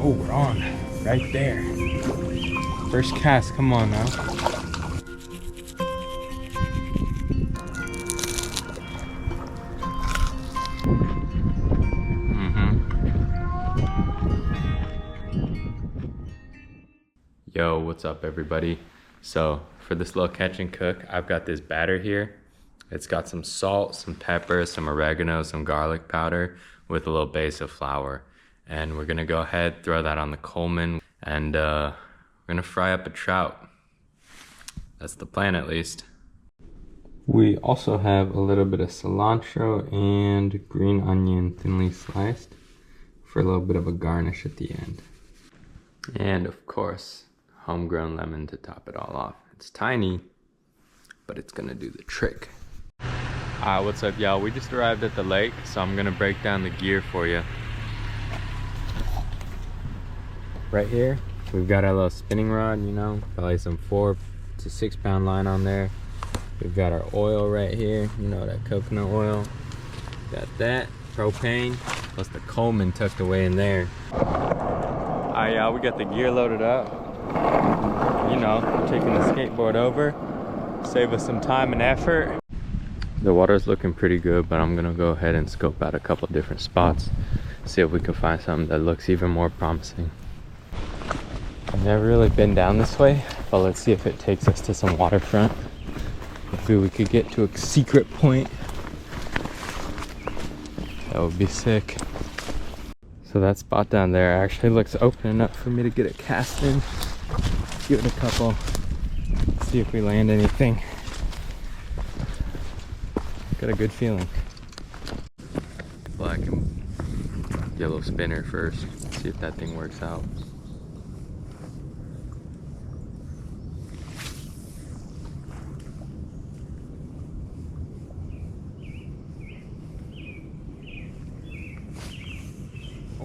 Oh, we're on. Right there. First cast, come on now. Yo, what's up everybody? So for this little catch and cook, I've got this batter here. It's got some salt, some pepper, some oregano, some garlic powder with a little base of flour. And we're gonna go ahead, throw that on the Coleman, and we're gonna fry up a trout. That's the plan at least. We also have a little bit of cilantro and green onion thinly sliced for a little bit of a garnish at the end. And of course, homegrown lemon to top it all off. It's tiny, but it's gonna do the trick. What's up y'all? We just arrived at the lake, so I'm gonna break down the gear for you. Right here, we've got our little spinning rod, you know, probably some 4 to 6 pound line on there. We've got our oil right here, you know, that coconut oil. Got that, propane, plus the Coleman tucked away in there. Alright y'all, we got the gear loaded up. You know, taking the skateboard over, save us some time and effort. The water's looking pretty good, but I'm gonna go ahead and scope out a couple different spots, see if we can find something that looks even more promising. I've never really been down this way, but let's see if it takes us to some waterfront. Hopefully we could get to a secret point. That would be sick. So that spot down there actually looks open enough for me to get a cast in. Give it a couple, see if we land anything. Got a good feeling. Black and yellow spinner first, see if that thing works out.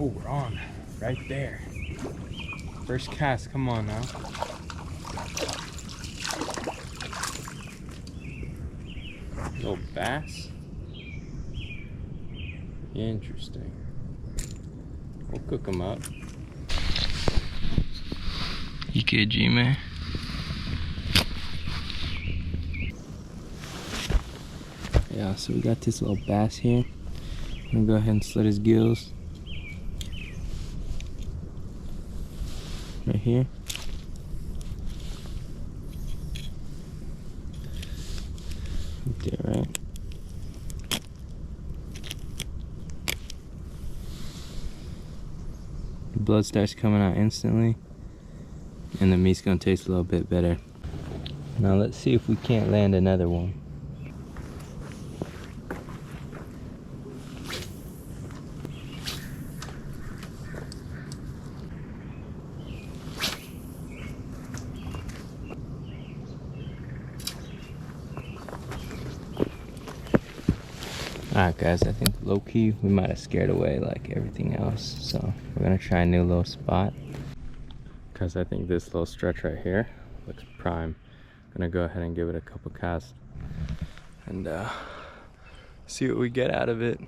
Oh, we're on. Right there. First cast, come on now. Little bass. Interesting. We'll cook them up. EKG, man. Yeah, so we got this little bass here. I'm gonna go ahead and slit his gills. Right here. Right there, right? The blood starts coming out instantly, and the meat's gonna taste a little bit better. Now let's see if we can't land another one. Alright guys, I think low-key we might have scared away like everything else, so we're gonna try a new little spot. Because I think this little stretch right here looks prime. I'm gonna go ahead and give it a couple casts and see what we get out of it.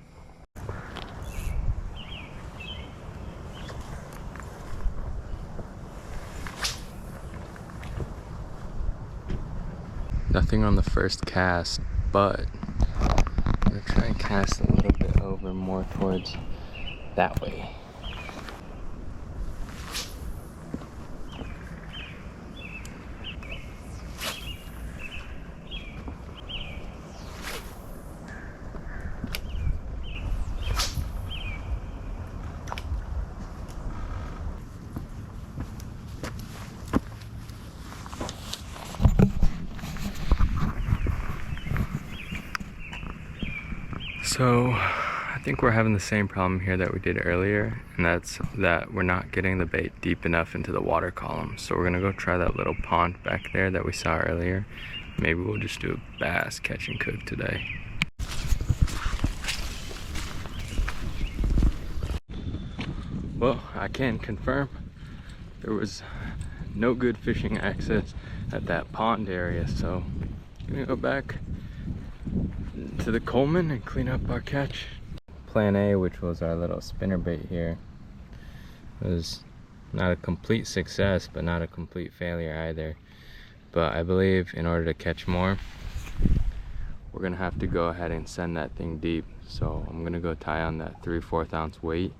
Nothing on the first cast, but I'm gonna try and cast a little bit over more towards that way. So I think we're having the same problem here that we did earlier, and that's that we're not getting the bait deep enough into the water column. So we're gonna go try that little pond back there that we saw earlier. Maybe we'll just do a bass catch and cook today. Well, I can confirm there was no good fishing access at that pond area, so I'm gonna go back to the Coleman and clean up our catch. Plan A, which was our little spinner bait here, was Not a complete success, but not a complete failure either. But I believe in order to catch more, we're gonna have to go ahead and send that thing deep. So I'm gonna go tie on that 3/4 ounce weight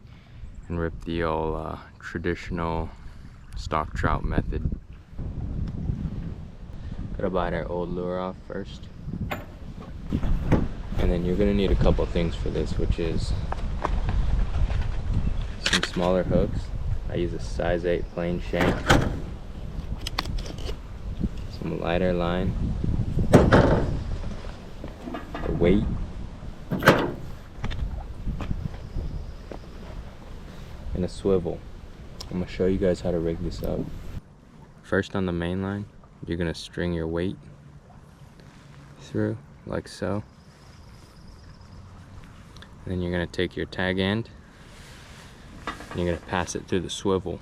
and rip the old traditional stock trout method. Gotta bite our old lure off first. And then you're gonna need a couple things for this, which is some smaller hooks. I use a size 8 plain shank, some lighter line, a weight, and a swivel. I'm gonna show you guys how to rig this up. First, on the main line, you're gonna string your weight through like so. And then you're gonna take your tag end and you're gonna pass it through the swivel.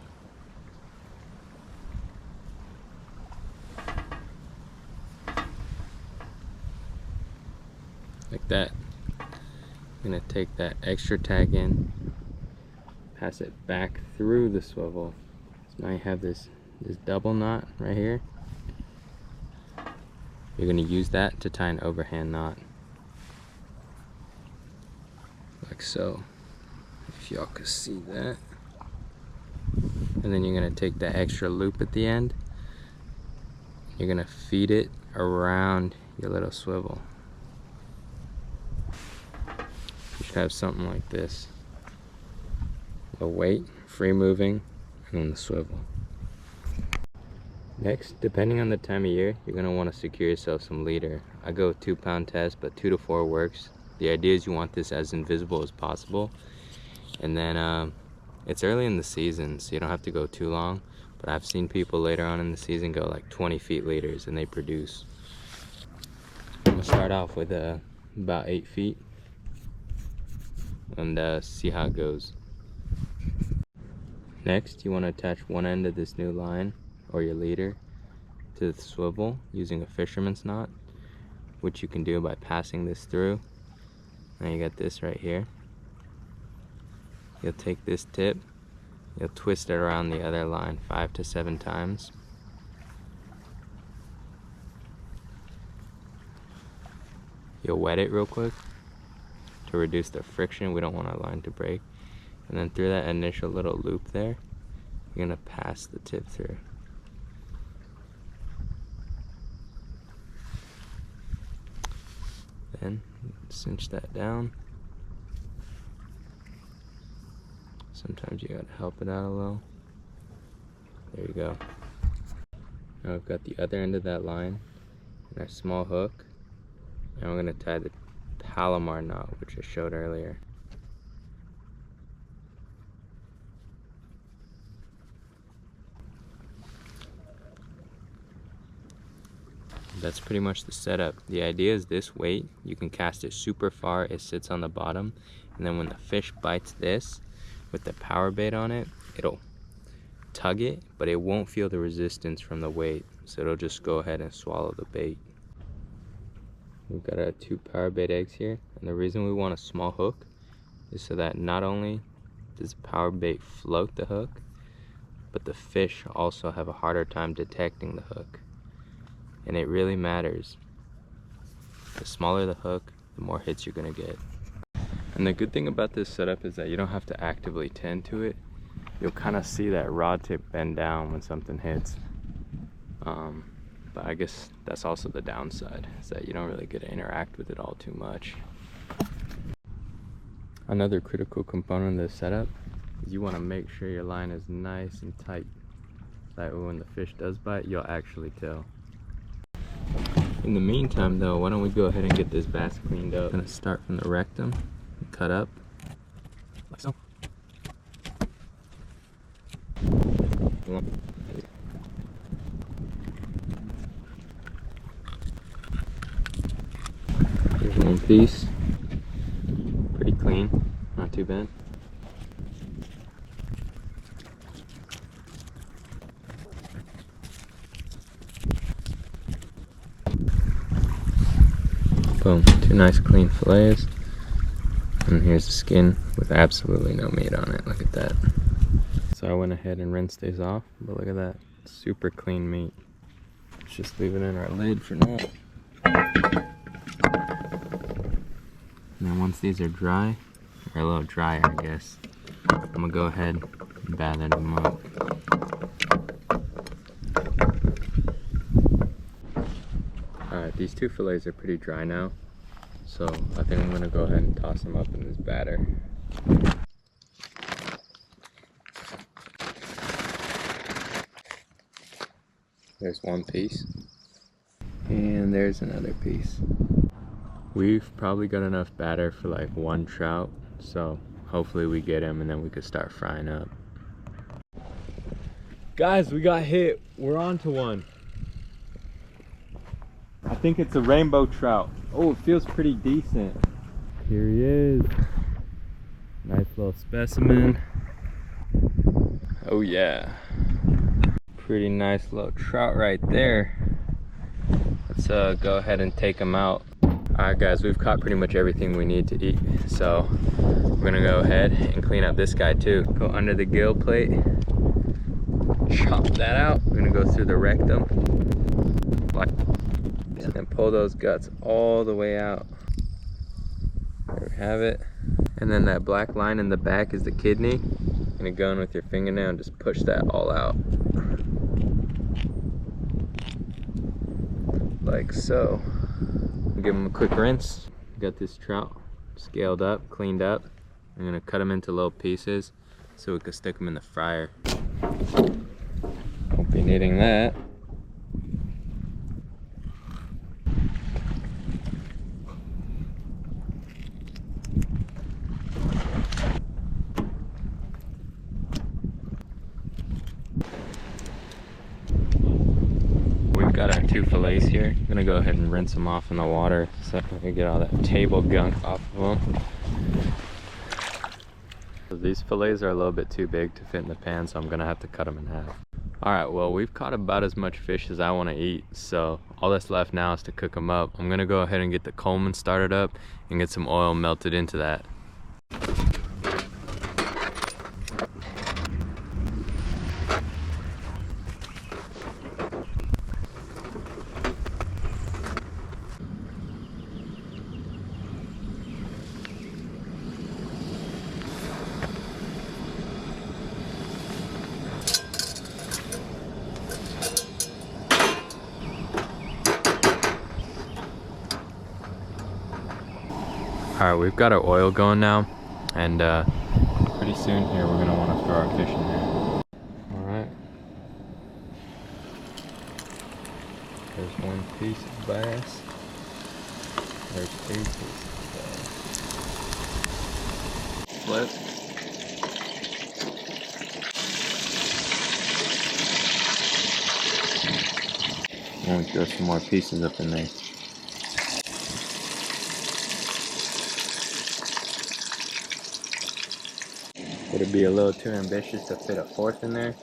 Like that. You're gonna take that extra tag end, pass it back through the swivel. So now you have this double knot right here. You're gonna use that to tie an overhand knot. Like so, if y'all could see that. And then you're gonna take that extra loop at the end. You're gonna feed it around your little swivel. You should have something like this. The weight, free moving, and then the swivel. Next, depending on the time of year, you're gonna wanna secure yourself some leader. I go with 2-pound test, but 2 to 4 works. The idea is you want this as invisible as possible. And then it's early in the season, so you don't have to go too long. But I've seen people later on in the season go like 20 feet leaders and they produce. I'm gonna start off with about 8 feet and see how it goes. Next, you want to attach one end of this new line or your leader to the swivel using a fisherman's knot, which you can do by passing this through. Now you got this right here. You'll take this tip, you'll twist it around the other line 5 to 7 times. You'll wet it real quick to reduce the friction. We don't want our line to break. And then through that initial little loop there, you're gonna pass the tip through. Then cinch that down. Sometimes you gotta help it out a little. There you go. Now we've got the other end of that line and our small hook. And we're gonna tie the Palomar knot, which I showed earlier. That's pretty much the setup. The idea is this weight, you can cast it super far, it sits on the bottom, and then when the fish bites this, with the power bait on it, it'll tug it, but it won't feel the resistance from the weight, so it'll just go ahead and swallow the bait. We've got our 2 power bait eggs here, and the reason we want a small hook is so that not only does the power bait float the hook, but the fish also have a harder time detecting the hook. And it really matters. The smaller the hook, the more hits you're gonna get. And the good thing about this setup is that you don't have to actively tend to it. You'll kind of see that rod tip bend down when something hits. But I guess that's also the downside, is that you don't really get to interact with it all too much. Another critical component of the setup is you want to make sure your line is nice and tight. That way when the fish does bite, you'll actually tell. In the meantime though, why don't we go ahead and get this bass cleaned up. I'm gonna start from the rectum and cut up like so. Here's one piece. Pretty clean, not too bad. Boom, 2 nice clean fillets. And here's the skin with absolutely no meat on it. Look at that. So So I went ahead and rinsed these off, but look at that, super clean meat. Let's just leave it in our lid for now. And then once these are dry, or a little drier I guess, I'm gonna go ahead and batter them up. Alright, these two fillets are pretty dry now, so I think I'm gonna go ahead and toss them up in this batter. There's one piece, and there's another piece. We've probably got enough batter for like one trout, so hopefully we get him and then we could start frying up. Guys, we got hit. We're on to one. I think it's a rainbow trout. Oh, it feels pretty decent. Here he is. Nice little specimen. Oh yeah. Pretty nice little trout right there. Let's go ahead and take him out. Alright guys, we've caught pretty much everything we need to eat, so we're gonna go ahead and clean up this guy too. Go under the gill plate, chop that out. We're gonna go through the rectum, and pull those guts all the way out. There we have it. And then that black line in the back is the kidney. You're gonna go in with your fingernail and just push that all out. Like so. Give them a quick rinse. Got this trout scaled up, cleaned up. I'm gonna cut them into little pieces so we can stick them in the fryer. Won't be needing that. Got our two fillets here. I'm gonna go ahead and rinse them off in the water so I can get all that table gunk off of them. So these fillets are a little bit too big to fit in the pan, so I'm gonna have to cut them in half. Alright, well, we've caught about as much fish as I want to eat, so all that's left now is to cook them up. I'm gonna go ahead and get the Coleman started up and get some oil melted into that. Alright, we've got our oil going now, and pretty soon here we're going to want to throw our fish in there. Alright. There's one piece of bass. There's two pieces of bass. Flip. I'm going to throw some more pieces up in there. Would it be a little too ambitious to fit a fourth in there?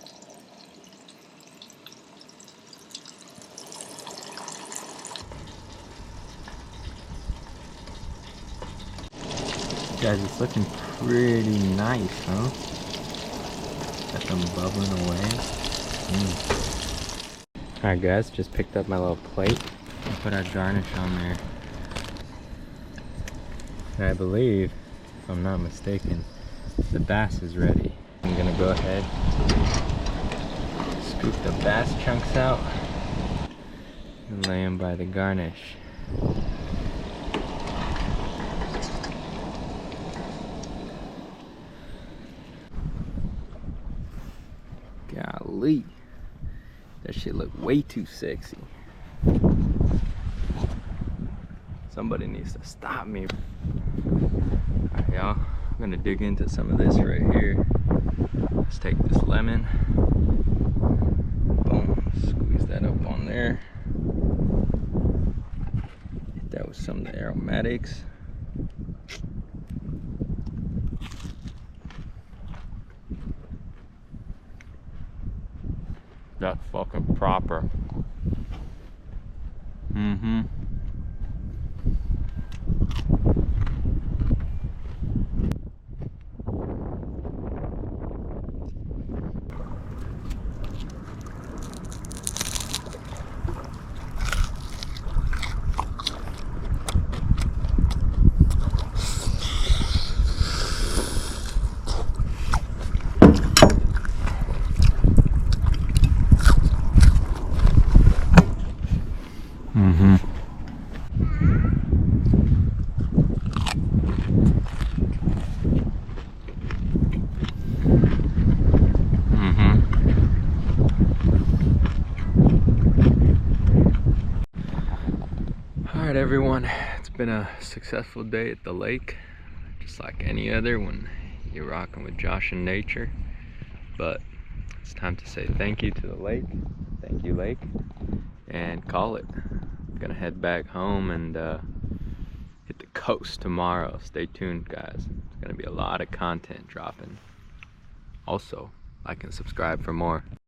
Guys, it's looking pretty nice, huh? Got them bubbling away. Alright guys, just picked up my little plate and put our garnish on there. And I believe, if I'm not mistaken, the bass is ready. I'm gonna go ahead, scoop the bass chunks out, and lay them by the garnish. Golly, that shit look way too sexy. Somebody needs to stop me. Alright y'all, I'm gonna dig into some of this right here. Let's take this lemon, boom, squeeze that up on there. Hit that with some of the aromatics. That's fucking proper. Mm-hmm. Alright everyone, it's been a successful day at the lake, just like any other when you're rocking with Josh and nature. But it's time to say thank you to the lake. Thank you, lake, and call it. I'm gonna head back home and hit the coast tomorrow. Stay tuned, guys. It's gonna be a lot of content dropping. Also, like and subscribe for more.